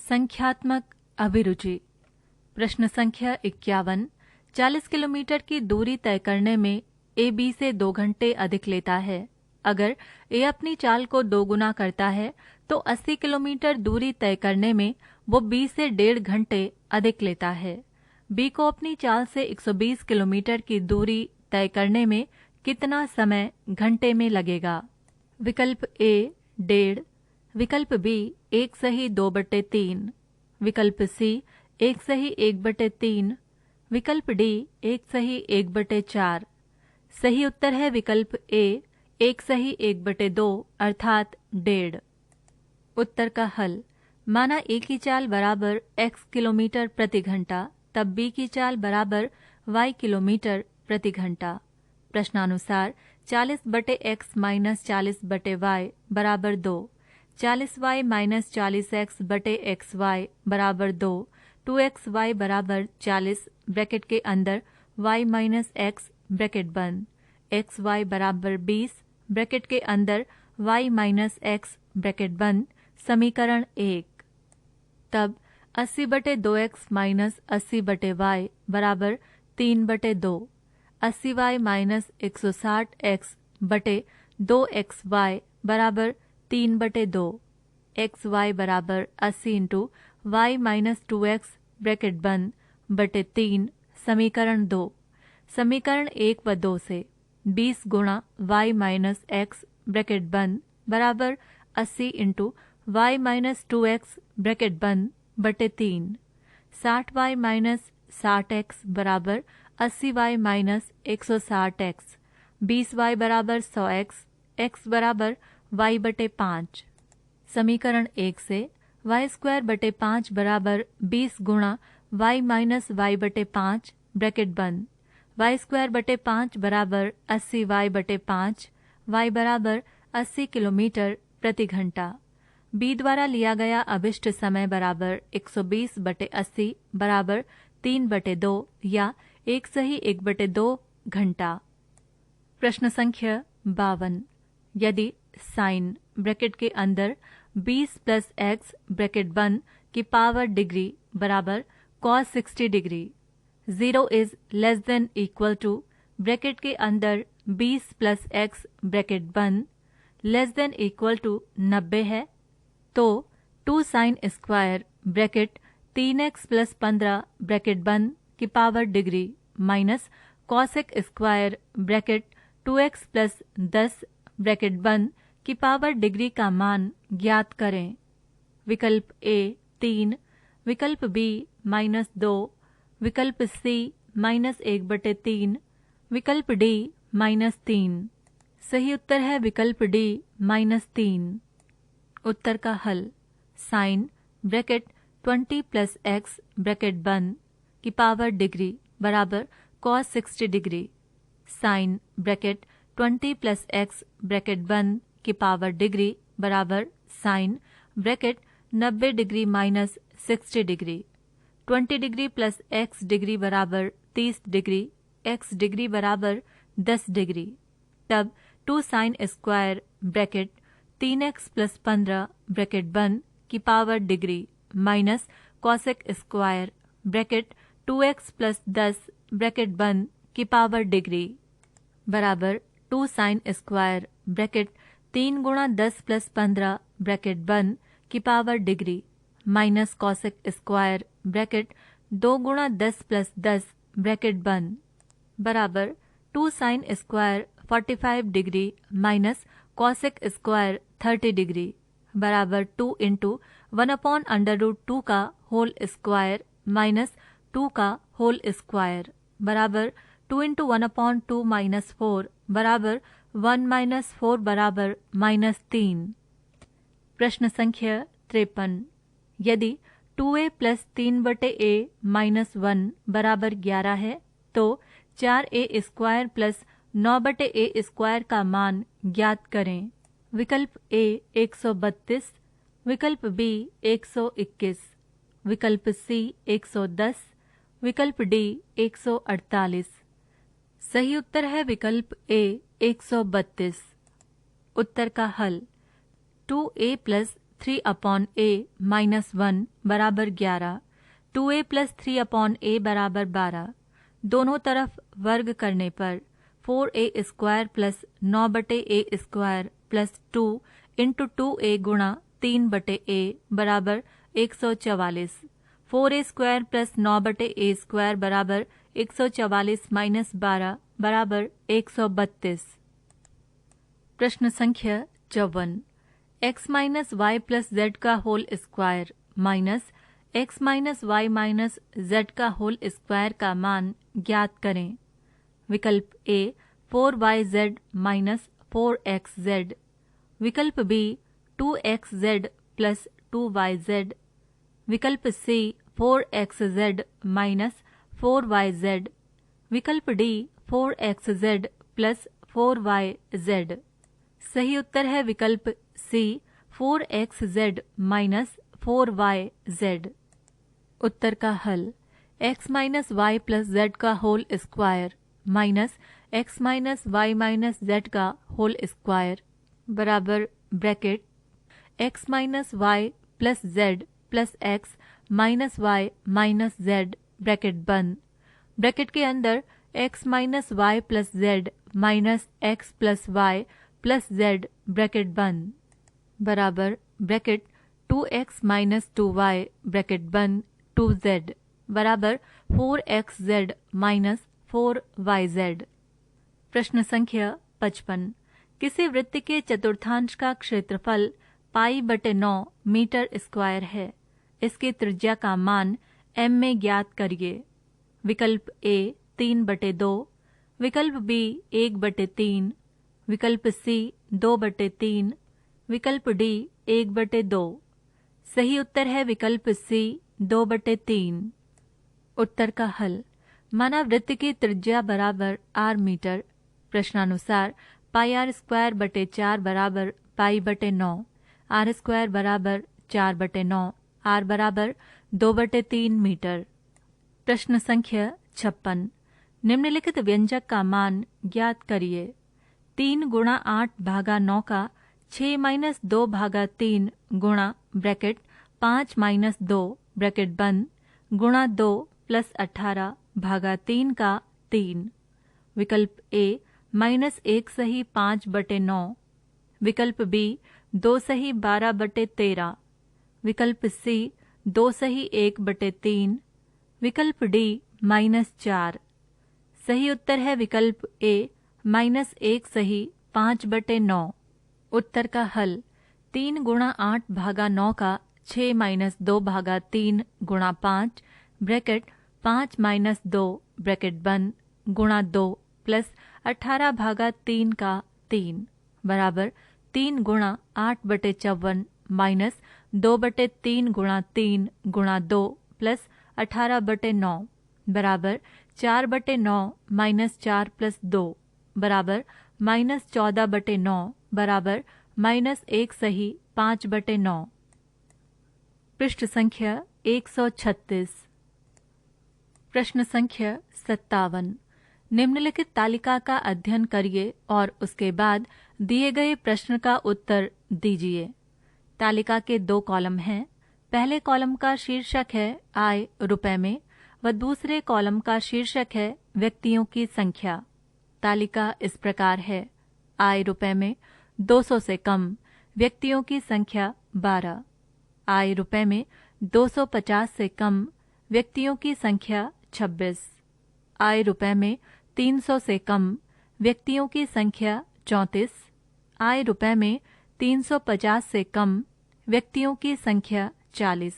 संख्यात्मक अभिरुचि। प्रश्न संख्या 51। 40 किलोमीटर की दूरी तय करने में ए बी से 2 घंटे अधिक लेता है। अगर ए अपनी चाल को 2 गुना करता है तो 80 किलोमीटर दूरी तय करने में वो बी से 1.5 घंटे अधिक लेता है। बी को अपनी चाल से 120 किलोमीटर की दूरी तय करने में कितना समय घंटे में लगेगा? विकल्प ए 1.5, विकल्प बी 1 सही 2/3, विकल्प सी 1 सही 1/3, विकल्प डी 1 सही 1/4। सही उत्तर है विकल्प ए 1 सही 1/2 अर्थात 1.5। उत्तर का हल। माना ए की चाल बराबर x किलोमीटर प्रति घंटा, तब बी की चाल बराबर y किलोमीटर प्रति घंटा। प्रश्नानुसार 40/x माइनस 40/y बराबर 2, 40y माइनस 40x/xy बराबर 2, 2xy बराबर 40 ब्रैकेट के अंदर y माइनस x ब्रैकेट बंद, xy बराबर 20 ब्रैकेट के अंदर y माइनस x ब्रैकेट बंद। समीकरण 1। तब 80/2x माइनस 80/y बराबर 3/2, 80y माइनस 160x बटे 2xy बराबर 3/2, xy बराबर 80 into y minus 2x bracket बंद बटे 3। समीकरण 2। समीकरण 1 व 2 से 20 गुणा y माइनस x ब्रैकेट बंद बराबर 80 into y minus 2x bracket बंद बटे 3, 60y माइनस 60x बराबर 80y माइनस 160x, 20y बराबर 100x, x बराबर y बटे 5। समीकरण 1 से y²/5 बराबर 20 गुणा y माइनस y बटे 5 ब्रैकेट बंद, y²/5 बराबर 80y/5, y बराबर 80 किलोमीटर प्रति घंटा। बी द्वारा लिया गया अभिष्ट समय बराबर 120/80 बराबर 3/2 या 1 सही 1/2 घंटा। प्रश्न संख्या 52। यदि साइन ब्रैकेट के अंदर 20 प्लस x ब्रैकेट बंद की पावर डिग्री बराबर cos 60 degree, 0 is less than equal to bracket के अंदर 20 प्लस x ब्रैकेट बंद लेस देन इक्वल टू 90 है, तो 2 sine square bracket 3x plus 15 bracket बंद की power degree minus cosec square bracket 2x plus 10 bracket बंद की पावर डिग्री का मान ज्ञात करें। विकल्प ए 3, विकल्प बी -2, विकल्प सी -1/3, विकल्प डी -3। सही उत्तर है विकल्प डी -3। उत्तर का हल। Sine bracket 20 plus x bracket बंद की पावर डिग्री बराबर cos 60 degree, sine bracket 20 plus x bracket बंद की पावर डिग्री बराबर sine bracket 90 degree minus 60 degree, 20 degree plus x degree बराबर 30 डिग्री, x डिग्री बराबर 10 डिग्री। तब 2 sine square bracket 3x plus 15 bracket बंद की power degree minus cosec square bracket 2x plus 10 bracket बंद की पावर डिग्री बराबर 2 sine square bracket 3 गुणा 10 plus 15 bracket बंद की power degree minus cosec square bracket 2 गुणा 10 प्लस 10 ब्रैकेट बंद बराबर 2 sine square 45 degree minus cosec square 30 degree बराबर 2 इंटू 1/√2 का होल स्क्वायर माइनस 2 का होल स्क्वायर बराबर 2 इंटू 1/2 माइनस 4 बराबर 1 माइनस 4 बराबर -3। प्रश्न संख्या 53। यदि 2a प्लस 3/a माइनस 1 बराबर 11 है, तो 4a² प्लस 9/a² का मान ज्ञात करें। विकल्प ए 132, विकल्प बी 121, विकल्प सी 110, विकल्प डी 148। सही उत्तर है विकल्प ए 132। उत्तर का हल। 2a प्लस 3/a माइनस 1 बराबर 11, 2a प्लस 3/a बराबर 12। दोनों तरफ वर्ग करने पर 4a square plus 9/a square plus 2 into 2a गुणा 3/a बराबर 144। 4a square plus 9/a square बराबर 144 माइनस 12 बराबर 132। प्रश्न संख्या 54। x minus y plus z का whole square minus x minus y minus z का होल स्क्वायर का मान ज्ञात करें। विकल्प A 4yz माइनस 4xz, विकल्प B 2xz प्लस 2yz, विकल्प C 4xz माइनस 4yz, विकल्प D 4xz प्लस 4yz। सही उत्तर है विकल्प C 4xz माइनस 4yz। उत्तर का हल x minus y plus z का whole square minus x minus y minus z का होल स्क्वायर बराबर bracket x minus y plus z plus x minus y minus z bracket बंद। Bracket के अंदर x minus y plus z minus x plus y plus z bracket बंद बराबर bracket 2x minus 2y bracket बंद 2z बराबर 4xz minus 4yz। प्रश्न संख्या 55। किसी वृत्त के चतुर्थांश का क्षेत्रफल π/9 मीटर स्क्वायर है। इसकी त्रिज्या का मान m में ज्ञात करिए। विकल्प A 3/2, विकल्प B 1/3, विकल्प C 2/3, विकल्प D 1/2। सही उत्तर है विकल्प C 2/3। उत्तर का हल माना वृत्त की त्रिज्या बराबर r मीटर। प्रश्नानुसार πr² बराबर π/9, r² बराबर 4/9, r बराबर 2/3 मीटर। प्रश्न संख्या 56। निम्नलिखित व्यंजक का मान ज्ञात करिए। 3 गुणा 8 भागा 9 का 6 माइनस 2 भागा 3 गुणा ब्रैकेट 5 माइनस 2 ब्रैकेट बंद गुणा 2 प्लस 18 भागा 3 का 3। विकल्प A माइनस 1 सही 5/9, विकल्प B 2 सही 12/13, विकल्प C 2 सही 1/3, विकल्प D माइनस 4। सही उत्तर है विकल्प A माइनस 1 सही 5/9। उत्तर का हल 3 गुणा 8 भागा 9 का 6 माइनस 2 भागा 3 गुणा 5 ब्रैकेट 5 माइनस 2 ब्रैकेट बंद गुणा 2 प्लस 18 भागा 3 का 3 बराबर 3 गुणा 8/54 माइनस 2/3 गुणा 3 गुणा 2 प्लस 18/9 बराबर 4/9 माइनस 4 प्लस 2 बराबर माइनस 14/9 बराबर माइनस 1 सही 5/9। पृष्ठ संख्या 136। प्रश्न संख्या 57। निम्नलिखित तालिका का अध्ययन करिए और उसके बाद दिए गए प्रश्न का उत्तर दीजिए। तालिका के 2 कॉलम हैं। पहले कॉलम का शीर्षक है आय रुपए में व दूसरे कॉलम का शीर्षक है व्यक्तियों की संख्या। तालिका इस प्रकार है। आय रुपए में 200 से कम, व्यक्तियों की संख्या 12। आय रुपए में 250 से कम, व्यक्तियों की संख्या 26। आय रुपए में 300 से कम, व्यक्तियों की संख्या 34। आय रुपए में 350 से कम, व्यक्तियों की संख्या 40।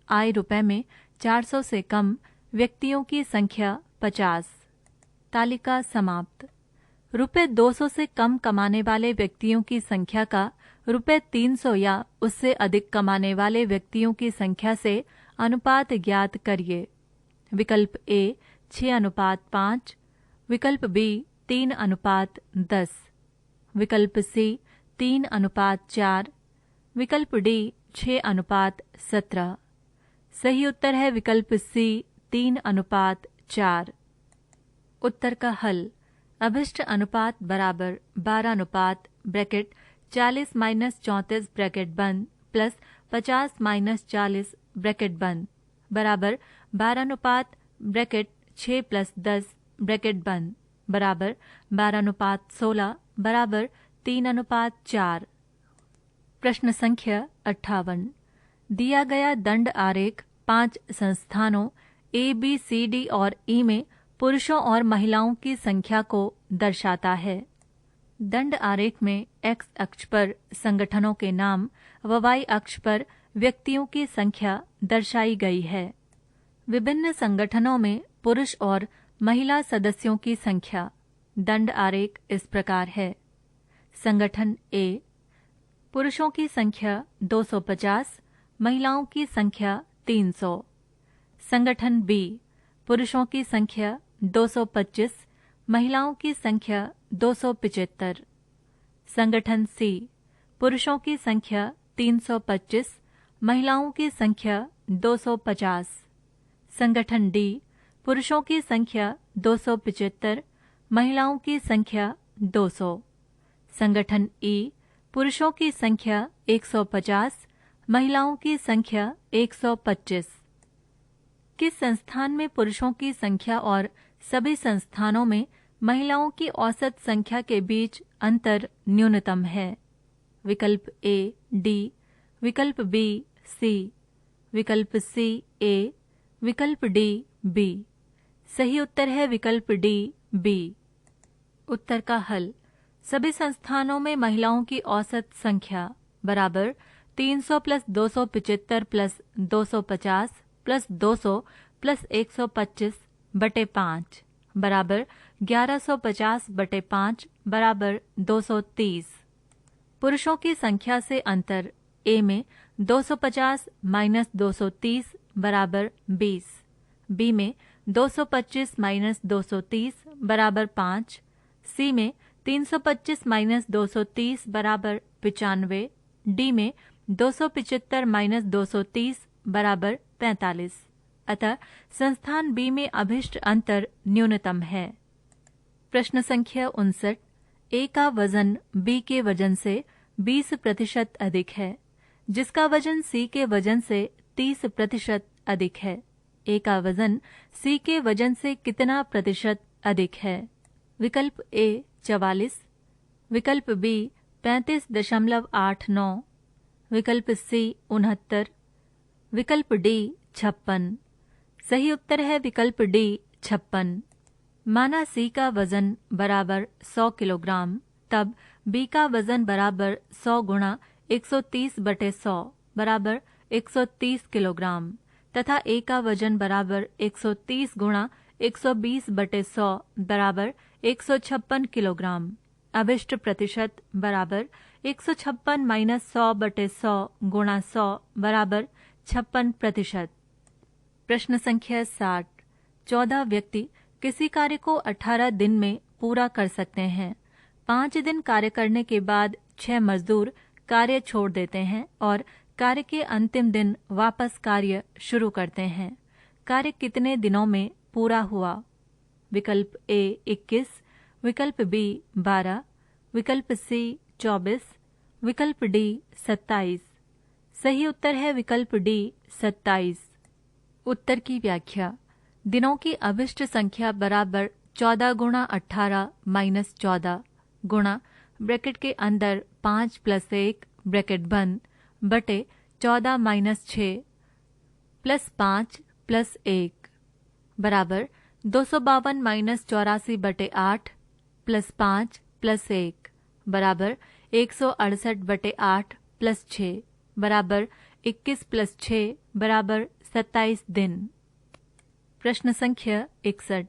आय रुपए में 400 से कम, व्यक्तियों की संख्या 50। तालिका समाप्त। रुपए 200 से कम कमाने वाले व्यक्तियों की संख्या का रुपए 300 या उससे अधिक कमाने वाले व्यक्तियों की संख्या से अनुपात ज्ञात करिए। विकल्प A 6:5, विकल्प B 3:10, विकल्प C 3:4, विकल्प D 6:17। सही उत्तर है विकल्प C 3:4। उत्तर का हल अभिष्ट अनुपात बराबर 12 अनुपात ब्रैकेट 40 माइनस 34 ब्रैकेट बंद प्लस 50 माइनस 40 ब्रैकेट बंद बराबर 12 ब्रैकेट 6 प्लस 10 ब्रैकेट बंद बराबर 12:16 बराबर 3:4। प्रश्न संख्या 58। दिया गया दंड आरेख 5 संस्थानों ए, बी, सी, डी और ई में पुरुषों और महिलाओं की संख्या को दर्शाता है। दंड आरेख में एक्स अक्ष पर संगठनों के नाम व वाई अक्ष पर व्यक्तियों की संख्या दर्शाई गई है। विभिन्न संगठनों में पुरुष और महिला सदस्यों की संख्या। दंड आरेख इस प्रकार है। संगठन ए, पुरुषों की संख्या 250, महिलाओं की संख्या 300। संगठन बी, पुरुषों की संख्या 225, महिलाओं की संख्या 275। संगठन सी, पुरुषों की संख्या 325, महिलाओं की संख्या 250। संगठन डी, पुरुषों की संख्या 275, महिलाओं की संख्या 200। संगठन ई, पुरुषों की संख्या 150, महिलाओं की संख्या 125। किस संस्थान में पुरुषों की संख्या और सभी संस्थानों में महिलाओं की औसत संख्या के बीच अंतर न्यूनतम है? विकल्प ए डी, विकल्प बी सी, विकल्प सी ए, विकल्प डी बी। सही उत्तर है विकल्प डी बी। उत्तर का हल। सभी संस्थानों में महिलाओं की औसत संख्या बराबर 300 प्लस 275 प्लस 250 प्लस 200 प्लस 125 बटे 5 बराबर 1150 बटे 5 बराबर 230। पुरुषों की संख्या से अंतर ए में 250 माइनस 230 बराबर 20, बी में 225 माइनस 230 बराबर 5, सी में 325 माइनस 230 बराबर 95, डी में 275 माइनस 230 बराबर 45। अतः संस्थान बी में अभिष्ट अंतर न्यूनतम है। प्रश्न संख्या 59। ए का वजन बी के वजन से 20% अधिक है, जिसका वजन सी के वजन से 30% अधिक है। ए का वजन सी के वजन से कितना प्रतिशत अधिक है? विकल्प ए 44, विकल्प बी 35.89, विकल्प सी 69, विकल्प डी 56। सही उत्तर है विकल्प डी 56। माना सी का वजन बराबर 100 किलोग्राम, तब बी का वजन बराबर 100 गुणा 130 बटे 100 बराबर 130 किलोग्राम तथा ए का वजन बराबर 130 गुणा 120 बटे 100 बराबर 156 किलोग्राम। अभिष्ट प्रतिशत बराबर 156 माइनस 100 बटे 100 गुणा 100 बराबर 56%। प्रश्न संख्या 60। 14 व्यक्ति किसी कार्य को 18 दिन में पूरा कर सकते हैं। 5 दिन कार्य करने के बाद 6 मजदूर कार्य छोड़ देते हैं और कार्य के अंतिम दिन वापस कार्य शुरू करते हैं। कार्य कितने दिनों में पूरा हुआ? विकल्प ए 21, विकल्प बी 12, विकल्प सी 24, विकल्प डी 27। सही उत्तर है विकल्प डी 27। उत्तर की व्याख्या। दिनों की अभिष्ट संख्या बराबर 14 गुणा 18 माइनस 14 गुणा ब्रैकेट के अंदर 5 प्लस 1 ब्रैकेट बंद बटे 14 माइनस 6 प्लस 5 प्लस 1 बराबर 252 माइनस 84 बटे 8 प्लस 5 प्लस 1 बराबर 168 बटे 8 प्लस 6 बराबर 21 प्लस 6 बराबर 27 दिन। प्रश्न संख्या 61।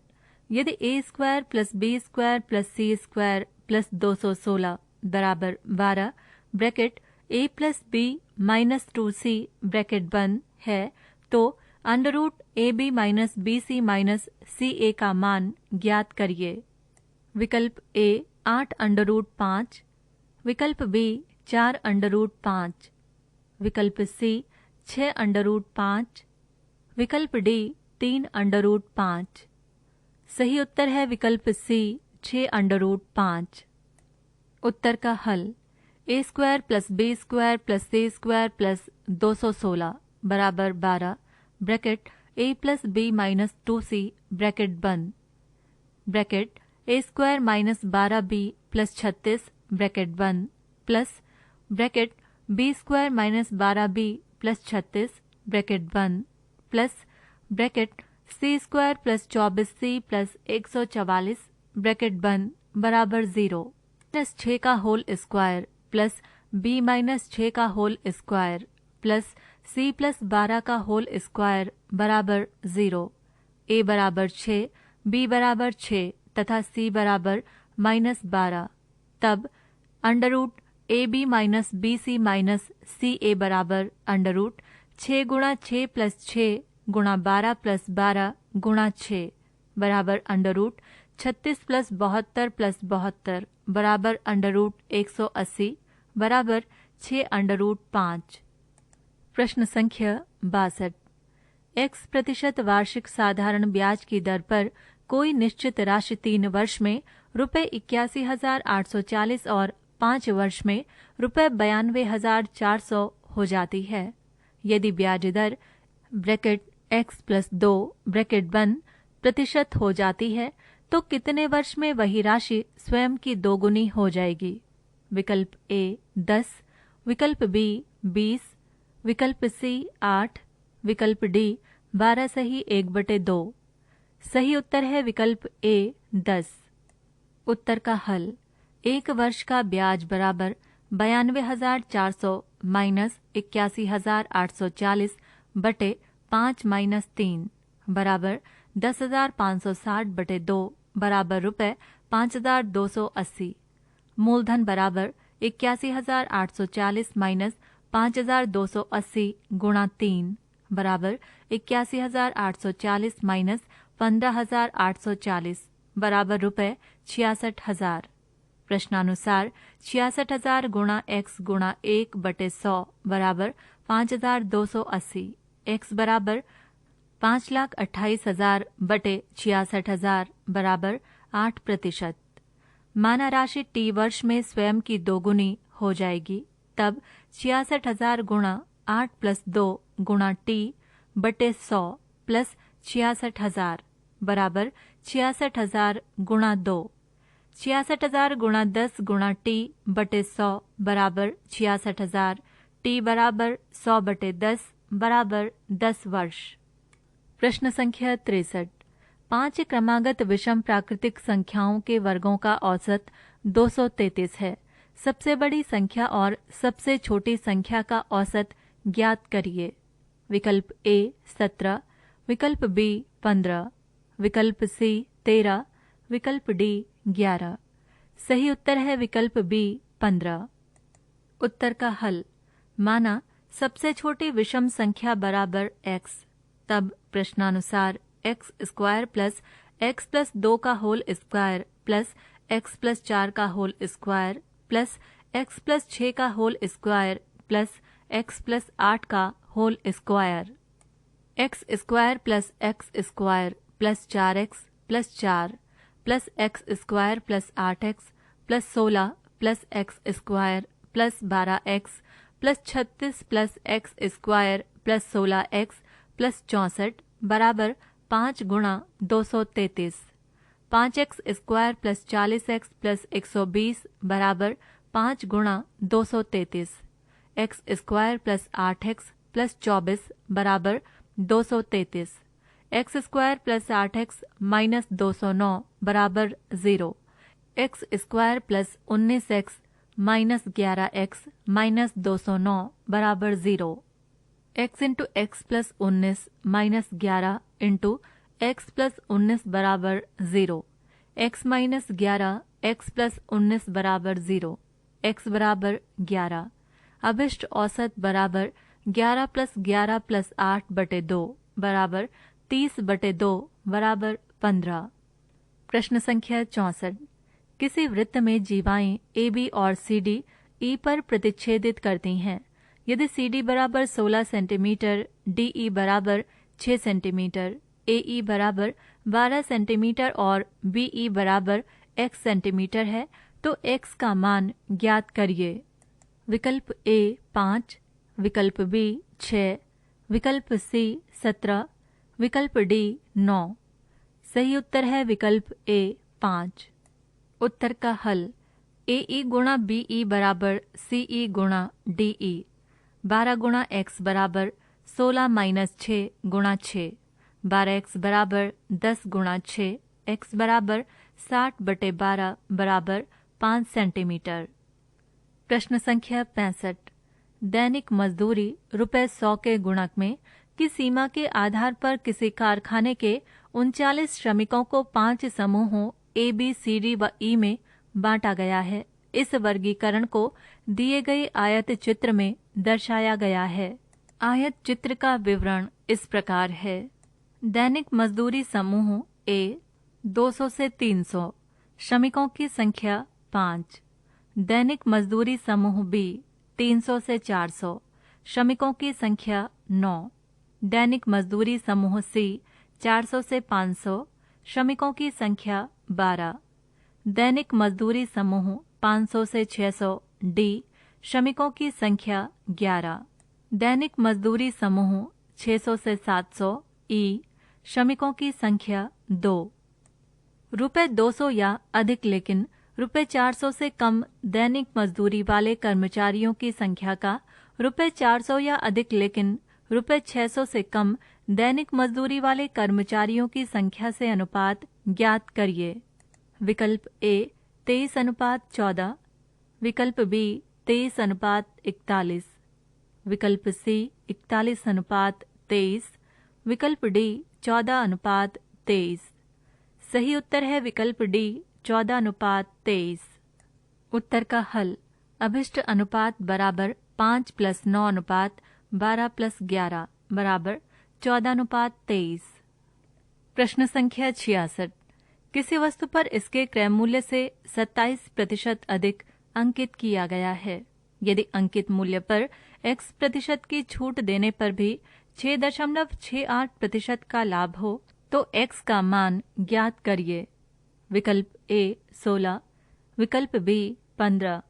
यदि a square plus b square plus c square plus 216 बराबर 12 bracket a plus b minus 2c bracket बंद है तो under root a b minus b c minus c a का मान ज्ञात करिए। विकल्प ए 8 अंडर रूट 5, विकल्प बी 4 अंडर रूट 5, विकल्प सी 6 अंडर रूट 5, विकल्प डी 3 अंडर रूट 5। सही उत्तर है विकल्प सी 6 अंडर रूट 5। उत्तर का हल। A square plus b square plus c square plus 216 बराबर 12 bracket a plus b minus 2c bracket बंद bracket a square minus 12b plus 36 bracket बंद plus bracket b square minus 12b plus 36 bracket बंद plus bracket c square plus 24c plus 144 bracket बंद बराबर 0 minus 6 का whole square plus b minus 6 का whole square plus c plus 12 का whole square बराबर 0। a बराबर 6, b बराबर 6 तथा c बराबर माइनस 12। तब under root a b minus b c minus c a बराबर अंडर रूट 6 गुणा 6 प्लस 6 गुणा 12 प्लस 12 गुणा 6 बराबर अंडर रूट 36 प्लस 72 प्लस 72 बराबर अंडर रूट 180 बराबर 6 अंडर रूट 5। प्रश्न संख्या 62। x प्रतिशत वार्षिक साधारण ब्याज की दर पर कोई निश्चित राशि 3 वर्ष में ₹81,840 और 5 वर्ष में ₹92,400 हो जाती है। यदि ब्याज दर ब्रैकेट x प्लस 2 ब्रैकेट बंद प्रतिशत हो जाती है तो कितने वर्ष में वही राशि स्वयं की दोगुनी हो जाएगी? विकल्प ए 10, विकल्प बी 20, विकल्प सी 8, विकल्प डी 12 सही 1/2। सही उत्तर है विकल्प ए 10। उत्तर का हल। 1 वर्ष का ब्याज बराबर 92,400 माइनस 81,840 बटे 5 माइनस 3 बराबर 10,560/2 बराबर रुपए 5,280। मूलधन बराबर 81,840 माइनस 5,280 गुणा 3 बराबर 81,840 माइनस 15,840 बराबर रुपए 66,000। प्रश्नानुसार 66,000 गुणा x गुणा 1/100 बराबर 5,280। x बराबर 5,28,000 बटे 66,000 बराबर 8%। माना राशि t वर्ष में स्वयं की दोगुनी हो जाएगी, तब 66,000 गुणा 8 प्लस 2 गुणा t बटे 100 प्लस 66,000 बराबर 66,000 गुणा 2। 66,000 गुणा 10 गुणा t बटे 100 बराबर 66,000। t बराबर 100 बटे 10 बराबर 10 वर्ष। प्रश्न संख्या 63। 5 क्रमागत विषम प्राकृतिक संख्याओं के वर्गों का औसत 233 है। सबसे बड़ी संख्या और सबसे छोटी संख्या का औसत ज्ञात करिए। विकल्प ए 17, विकल्प बी 15, विकल्प सी 13, विकल्प डी 11। सही उत्तर है विकल्प बी 15। उत्तर का हल। माना सबसे छोटी विषम संख्या बराबर x, तब प्रश्नानुसार x square plus x plus 2 का whole square plus x plus 4 का whole square plus x plus 6 का whole square plus x plus 8 का whole square. x square plus x square plus 4x plus 4 plus x square plus 8x plus 16 plus x square plus 12x plus 36 plus x square plus 16x plus 64 बराबर 5 गुणा 233। 5x square plus 40x plus 120 बराबर 5 गुणा 233। x square plus 8x plus 24 बराबर 233। x square plus 8x minus 209 बराबर 0। x square plus 19x minus 11x minus 209 बराबर 0। x into x plus 19 minus 11 into x plus 19 बराबर 0। x minus 11 x plus 19 बराबर 0। x बराबर 11। अभिष्ट औसत बराबर 11 प्लस 11 प्लस 8/2 बराबर 30/2 बराबर 15। प्रश्न संख्या 64। किसी वृत्त में जीवाएं ए बी और सी डी ई पर प्रतिच्छेदित करती हैं। यदि सी डी बराबर 16 सेंटीमीटर, डी ई बराबर 6 सेंटीमीटर, ए ई बराबर 12 सेंटीमीटर और बी ई बराबर x सेंटीमीटर है तो x का मान ज्ञात करिए। विकल्प ए 5, विकल्प बी 6, विकल्प सी 17, विकल्प डी 9। सही उत्तर है विकल्प ए 5। उत्तर का हल। AE गुणा BE बराबर CE गुणा DE। 12 गुणा x बराबर 16 माइनस 6 गुणा 6। 12x बराबर 10 गुणा 6, x बराबर 60/12 बराबर 5 सेंटीमीटर। प्रश्न संख्या 65। दैनिक मजदूरी ₹100 के गुणक में की सीमा के आधार पर किसी कारखाने के 39 श्रमिकों को 5 समूहों A, B, C, D व E में बांटा गया है। इस वर्गीकरण को दिए गए आयत चित्र में दर्शाया गया है। आयत चित्र का विवरण इस प्रकार है। दैनिक मजदूरी समूह A 200 से 300, श्रमिकों की संख्या 5। दैनिक मजदूरी समूह B 300 से 400, श्रमिकों की संख्या 9। दैनिक मजदूरी समूह C 400 से 500, श्रमिकों की संख्या 12। दैनिक मजदूरी समूह 500 से 600 D, श्रमिकों की संख्या 11। दैनिक मजदूरी समूह 600 से 700 E, श्रमिकों की संख्या 2। ₹200 या अधिक लेकिन ₹400 से कम दैनिक मजदूरी वाले कर्मचारियों की संख्या का ₹400 या अधिक लेकिन ₹600 से कम दैनिक मजदूरी वाले कर्मचारियों की संख्या से अनुपात ज्ञात करिए। विकल्प ए 23:14, विकल्प बी 23:41, विकल्प सी 41:23, विकल्प डी 14:23। सही उत्तर है विकल्प डी 14:23। उत्तर का हल। अभिष्ट अनुपात बराबर 5 + 9 12 + 11 बराबर 14:23। प्रश्न संख्या 66। किसी वस्तु पर इसके क्रय मूल्य से 27% अधिक अंकित किया गया है। यदि अंकित मूल्य पर x% की छूट देने पर भी 6.68% का लाभ हो तो x का मान ज्ञात करिए। विकल्प ए 16, विकल्प बी 15,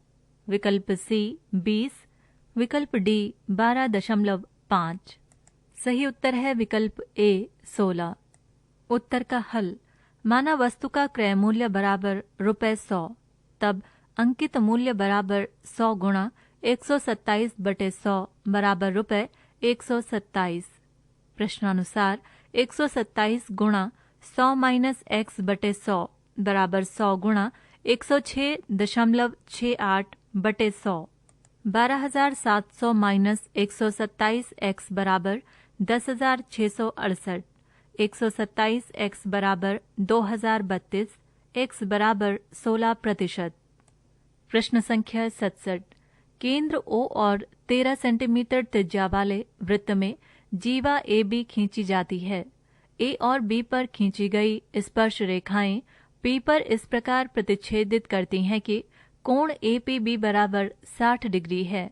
विकल्प सी 20, विकल्प डी 12.5। सही उत्तर है विकल्प ए 16। उत्तर का हल। माना वस्तु का क्रय मूल्य बराबर ₹100, तब अंकित मूल्य बराबर 100 गुणा 127/100 बराबर ₹127। प्रश्नानुसार 127 गुणा 100 माइनस x/100 बराबर 100 गुणा 106.68/100। 12,700 माइनस 127x बराबर 10,668। 127x बराबर 2032, x बराबर 16%। प्रश्न संख्या 67। केंद्र O और 13 सेंटीमीटर त्रिज्या वाले वृत्त में जीवा AB खींची जाती है। A और B पर खींची गई स्पर्श रेखाएं P पर इस प्रकार प्रतिच्छेदित करती हैं कि कोण APB बराबर 60 डिग्री है।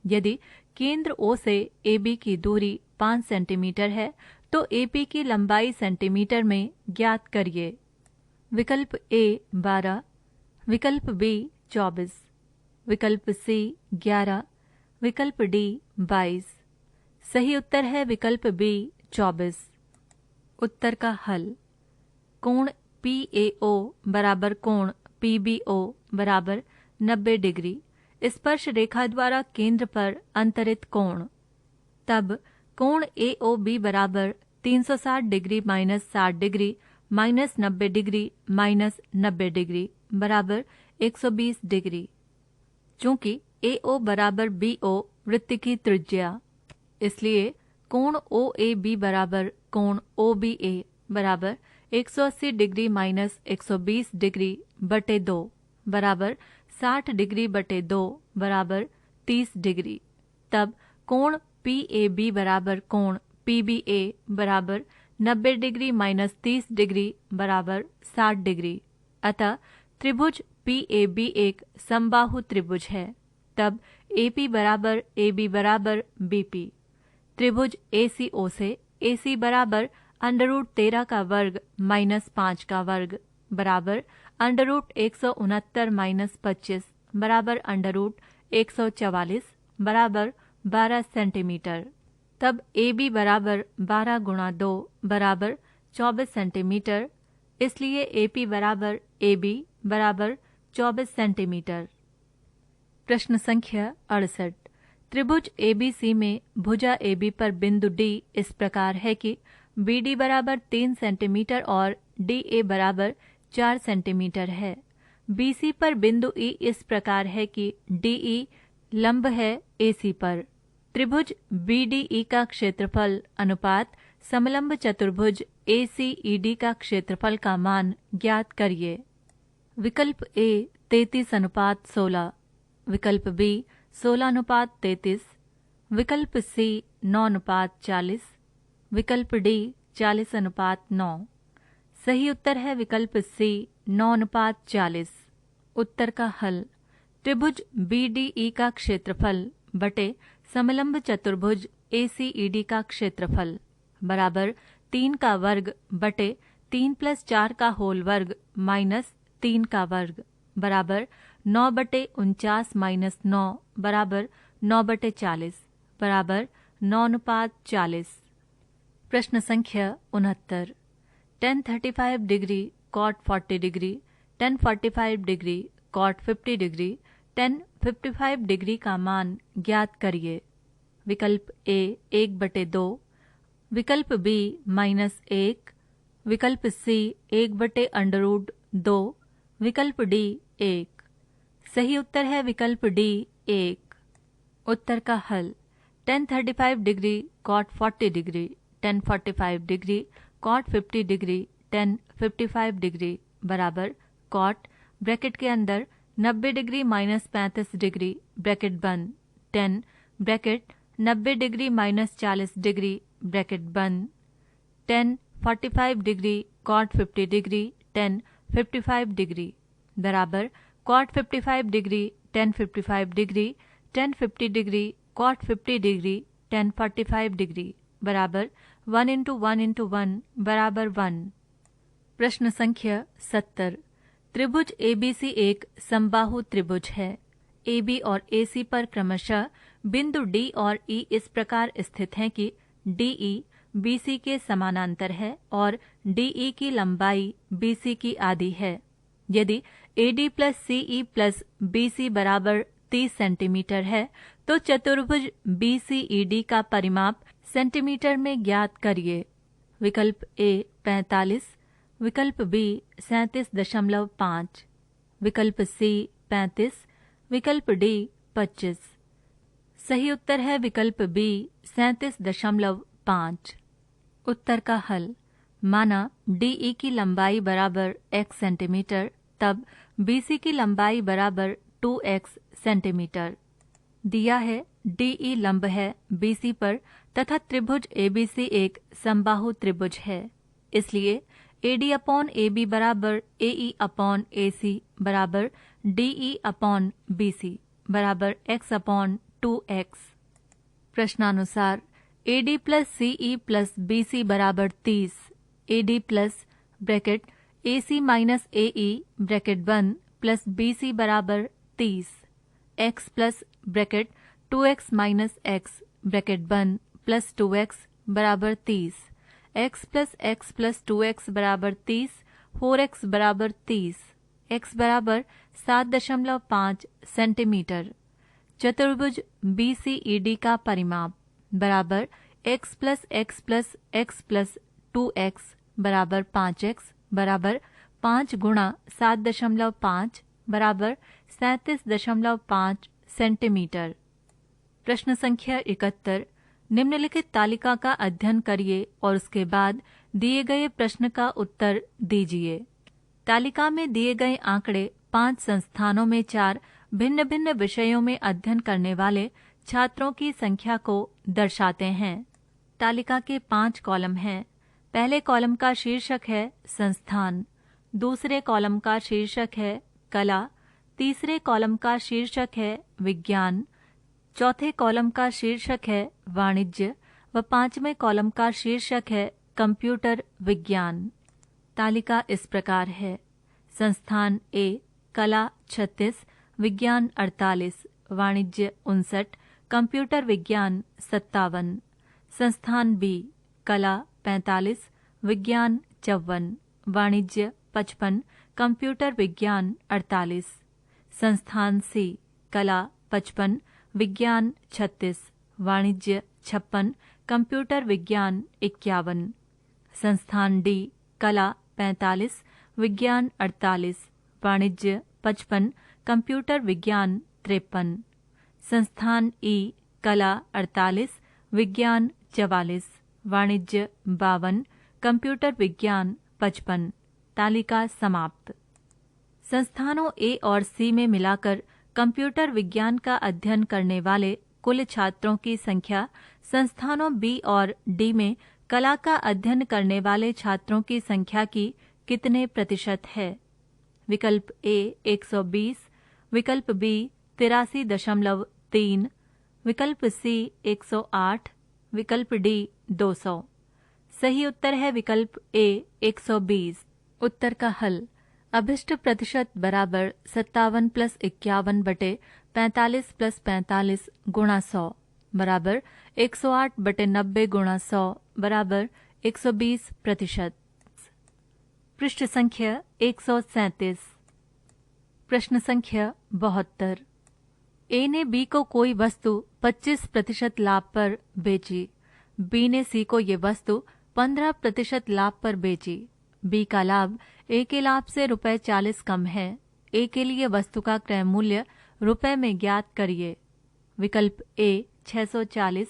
यदि केंद्र O से AB की दूरी 5 सेंटीमीटर है तो AP की लंबाई सेंटीमीटर में ज्ञात करिए। विकल्प A 12, विकल्प B 24, विकल्प C 11, विकल्प D 22। सही उत्तर है विकल्प B 24। उत्तर का हल। कोण PAO बराबर कोण PBO बराबर 90 डिग्री। स्पर्श रेखा द्वारा केंद्र पर अंतरित कोण। तब कोण AOB बराबर 360 degree minus 60 degree minus 90 degree minus 90 degree बराबर 120 डिग्री। चूंकि AO बराबर BO वृत्त की त्रिज्या, इसलिए कोण OAB बराबर कोण OBA बराबर 180 डिग्री माइनस 120 डिग्री बटे 2 बराबर 60 डिग्री बटे 2 बराबर 30 डिग्री। तब कोण PAB बराबर कोण PBA बराबर 90 डिग्री माइनस 30 डिग्री बराबर 60 डिग्री। अतः त्रिभुज PAB एक समबाहु त्रिभुज है। तब AP बराबर AB बराबर BP। त्रिभुज ACO से AC बराबर √13 का वर्ग माइनस 5 का वर्ग बराबर √169 माइनस 25 बराबर 144 बराबर 12 सेंटीमीटर। तब AB बराबर 12 गुणा 2 बराबर 24 सेंटीमीटर, इसलिए AP बराबर AB बराबर 24 सेंटीमीटर। प्रश्न संख्या 68। त्रिभुज ABC में भुजा AB पर बिंदु D इस प्रकार है कि BD बराबर 3 सेंटीमीटर और DA बराबर 4 सेंटीमीटर है। BC पर बिंदु E इस प्रकार है कि DE लंब है AC पर। त्रिभुज BDE का क्षेत्रफल अनुपात समलंब चतुर्भुज ACED का क्षेत्रफल का मान ज्ञात करिए। विकल्प A 33 अनुपात 16, विकल्प B 16 अनुपात 33, विकल्प C 9 अनुपात 40, विकल्प D 40 अनुपात 9। सही उत्तर है विकल्प C 9 अनुपात 40। उत्तर का हल। त्रिभुज BDE का क्षेत्रफल बटे समलंब चतुर्भुज ACED का क्षेत्रफल बराबर 3 का वर्ग बटे 3 + 4 का होल वर्ग माइनस 3 का वर्ग बराबर 9 बटे 49 माइनस 9 बराबर 9 बटे 40 बराबर 9 अनुपात 40। प्रश्न संख्या 69। tan 35 degree cot 40 degree, tan 45 degree cot 50 degree, tan 55 degree का मान ज्ञात करिए। विकल्प A 1/2, विकल्प B -1, विकल्प C 1/√2, विकल्प D 1। सही उत्तर है विकल्प D 1। उत्तर का हल। tan 35 degree cot 40 degree, tan 45 degree cot 50 degree, tan 55 degree बराबर cot ब्रैकेट के अंदर 90 डिग्री -35 डिग्री ब्रैकेट बंद, tan bracket 90 degree -40 degree bracket बंद, tan 45 degree cot 50 degree, tan 55 degree बराबर cot 55 degree tan 55 degree, tan 50 degree cot 50 degree, tan 45 degree बराबर 1 × 1 × 1 बराबर 1। प्रश्न संख्या 70। त्रिभुज ABC एक समबाहु त्रिभुज है। AB और AC पर क्रमशः बिंदु D और E इस प्रकार स्थित हैं कि DE BC के समानांतर है और DE की लंबाई BC की आधी है। यदि AD + CE + BC बराबर 30 सेंटीमीटर है तो चतुर्भुज BCED का परिमाप सेंटीमीटर में ज्ञात करिए। विकल्प A 45, विकल्प B 37.5, विकल्प C 35, विकल्प D 25। सही उत्तर है विकल्प B 37.5। उत्तर का हल। माना DE की लंबाई बराबर x सेंटीमीटर, तब BC की लंबाई बराबर 2x सेंटीमीटर। दिया है DE लंब है BC पर तथा त्रिभुज ABC एक समबाहु त्रिभुज है, इसलिए AD/AB बराबर AE/AC बराबर DE/BC बराबर x/2x। प्रश्नानुसार AD + CE + BC बराबर 30, AD plus bracket AC - AE bracket बंद प्लस BC बराबर 30, x plus bracket 2x - x bracket बंद प्लस 2x बराबर 30, x प्लस 2x बराबर 30, 4x बराबर 30, x बराबर 7.5 सेंटीमीटर। चतुर्भुज BCED का परिमाप बराबर x plus x plus x plus 2x बराबर 5x बराबर 5 गुणा 7.5 बराबर 37.5 सेंटीमीटर। प्रश्न संख्या 71। निम्नलिखित तालिका का अध्ययन करिए और उसके बाद दिए गए प्रश्न का उत्तर दीजिए। तालिका में दिए गए आंकड़े 5 संस्थानों में 4 भिन्न भिन्न विषयों में अध्ययन करने वाले छात्रों की संख्या को दर्शाते हैं। तालिका के 5 कॉलम हैं। पहले कॉलम का शीर्षक है संस्थान, दूसरे कॉलम का शीर्षक है कला, तीसरे कॉलम का शीर्षक है विज्ञान, चौथे कॉलम का शीर्षक है वाणिज्य व 5वें कॉलम का शीर्षक है कंप्यूटर विज्ञान। तालिका इस प्रकार है। संस्थान A कला 36, विज्ञान 48, वाणिज्य 59, कंप्यूटर विज्ञान 57, संस्थान बी कला 45, विज्ञान 54, वाणिज्य 55, कंप्यूटर विज्ञान 48, संस्थान सी कला 55, विज्ञान 36, वाणिज्य 56, कंप्यूटर विज्ञान 51, संस्थान डी कला 45, विज्ञान 48, वाणिज्य 55, कंप्यूटर विज्ञान 53, संस्थान ई कला 48, विज्ञान 44, वाणिज्य 52, कंप्यूटर विज्ञान 55। तालिका समाप्त। संस्थानों ए और सी में मिलाकर कंप्यूटर विज्ञान का अध्ययन करने वाले कुल छात्रों की संख्या संस्थानों बी और डी में कला का अध्ययन करने वाले छात्रों की संख्या की कितने प्रतिशत है? विकल्प ए 120, विकल्प बी 83.3, विकल्प सी 108, विकल्प डी 200। सही उत्तर है विकल्प ए 120। उत्तर का हल। अभिष्ट प्रतिशत बराबर 57 + 51 बटे 45 + 45 गुणा 100 बराबर 108 बटे 90 गुणा 100 बराबर 120%। पृष्ठ संख्या 137। प्रश्न संख्या 72। ए ने बी को कोई वस्तु 25% लाभ पर बेची। बी ने सी को ये वस्तु 15% लाभ पर बेची। बी का लाभ ए के लाभ से ₹40 कम है। ए के लिए वस्तु का क्रय मूल्य रुपए में ज्ञात करिए। विकल्प ए 640,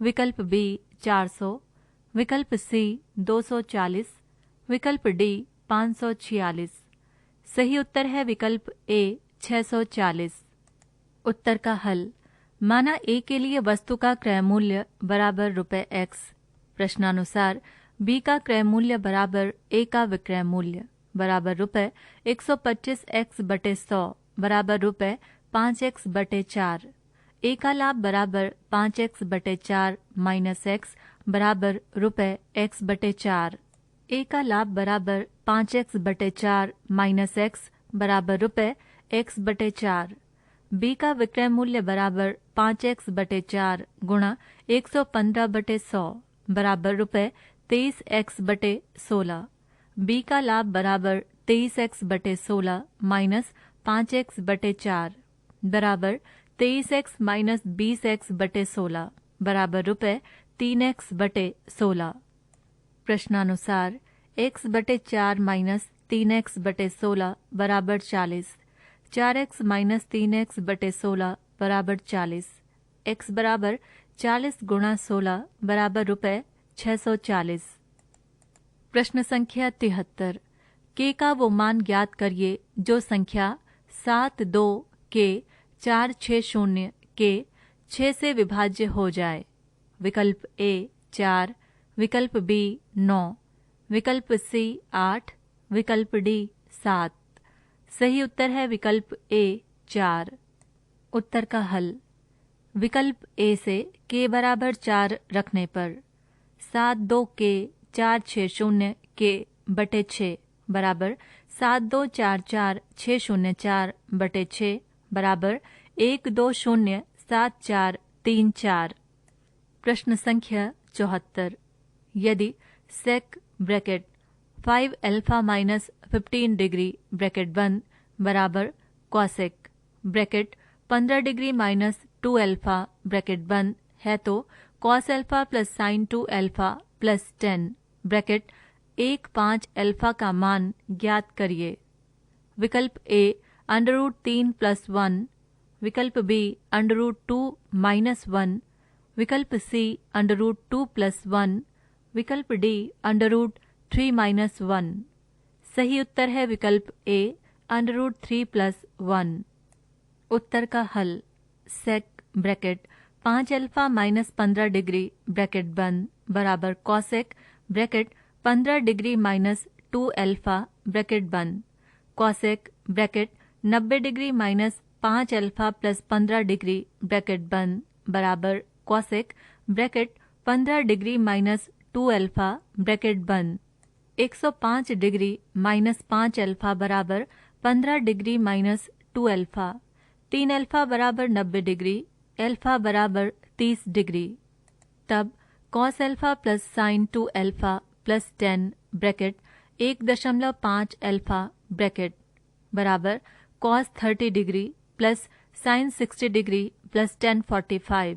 विकल्प बी 400, विकल्प सी 240, विकल्प डी 546। सही उत्तर है विकल्प ए 640। उत्तर का हल। माना ए के लिए वस्तु का क्रय मूल्य बराबर ₹X। प्रश्नानुसार बी का क्रय मूल्य बराबर ए का विक्रय मूल्य बराबर ₹125x बटे 100 बराबर ₹5x बटे 4। ए का लाभ बराबर 5x बटे 4 माइनस x बराबर ₹x बटे 4। ए का लाभ बराबर 5x बटे 4 माइनस x बराबर ₹x बटे 4। बी का विक्रय मूल्य बराबर 5x बटे 4 गुणा 115 बटे 100 बराबर ₹23x बटे 16। बी का लाभ बराबर 23x बटे 16 माइनस 5x बटे 4 बराबर 23x माइनस 20x बटे 16 बराबर ₹3x बटे 16। प्रश्नानुसार x बटे 4 माइनस 3x बटे 16 बराबर 40। 4x माइनस 3x बटे 16 बराबर 40। x बराबर 40 गुणा 16 बराबर ₹640। प्रश्न संख्या 73। k का वो मान ज्ञात करिए जो संख्या 72 के 460 के 6 से विभाज्य हो जाए। विकल्प ए 4, विकल्प बी 9, विकल्प सी 8, विकल्प डी 7। सही उत्तर है विकल्प ए 4। उत्तर का हल। विकल्प ए से k बराबर 4 रखने पर 72 के 460 के बटे 6 बराबर 7244 बटे 6 बराबर 1207434। प्रश्न संख्या 74। यदि sec bracket 5 alpha minus 15 degree bracket बंद बराबर cosec bracket 15 degree minus 2 alpha bracket बंद है तो cos alpha plus sine 2 alpha plus 10 bracket 1/5 alpha का मान ज्ञात करिए। विकल्प ए √3 + 1, विकल्प बी √2 - 1, विकल्प सी √2 + 1, विकल्प डी √3 - 1। सही उत्तर है विकल्प ए √3 + 1। उत्तर का हल। Sec bracket 5 alpha minus 15 degree bracket बंद बराबर cosec bracket 15 degree minus 2 alpha bracket बंद। Cosec bracket 90 degree minus 5 alpha plus 15 degree bracket बंद बराबर cosec bracket 15 degree minus 2 alpha bracket बंद। 105 डिग्री माइनस 5 अल्फा बराबर 15 डिग्री माइनस 2 अल्फा। 3 अल्फा बराबर 90 degree, alpha बराबर 30 degree. तब cos alpha plus sine 2 alpha plus 10 bracket 1.5 alpha bracket बराबर cos 30 degree plus sine 60 degree plus 1045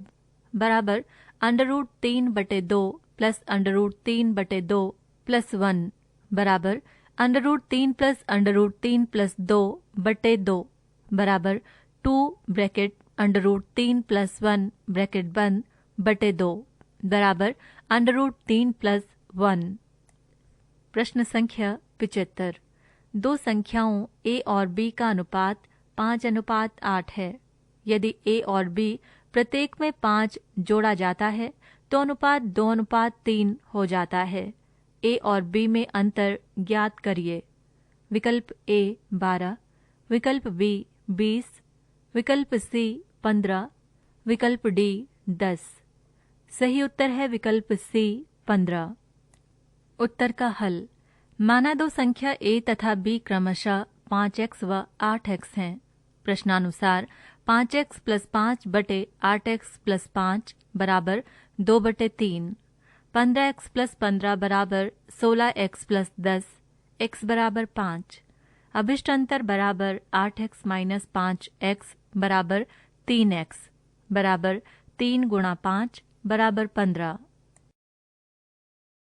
बराबर √3/2 plus √3/2 plus 1 बराबर √3 plus √3 plus 2/2 बराबर 2 bracket √3 plus 1 bracket बंद बटे 2 बराबर √3 प्लस 1। प्रश्न संख्या 75। दो संख्याओं a और b का अनुपात 5:8 है। यदि a और b प्रत्येक में 5 जोड़ा जाता है तो अनुपात 2:3 हो जाता है। a और b में अंतर ज्ञात करिए। विकल्प a 12, विकल्प b 20, विकल्प c 15, विकल्प d 10। सही उत्तर है विकल्प c 15। उत्तर का हल। माना दो संख्या a तथा b क्रमशः 5x व 8x हैं। प्रश्नानुसार 5x प्लस 5 बटे 8x प्लस 5 बराबर 2/3, 15x प्लस 15 बराबर 16x प्लस 10, x बराबर 5। अभिष्ट अंतर बराबर 8x माइनस 5x बराबर 3x बराबर 3 गुणा 5 बराबर 15।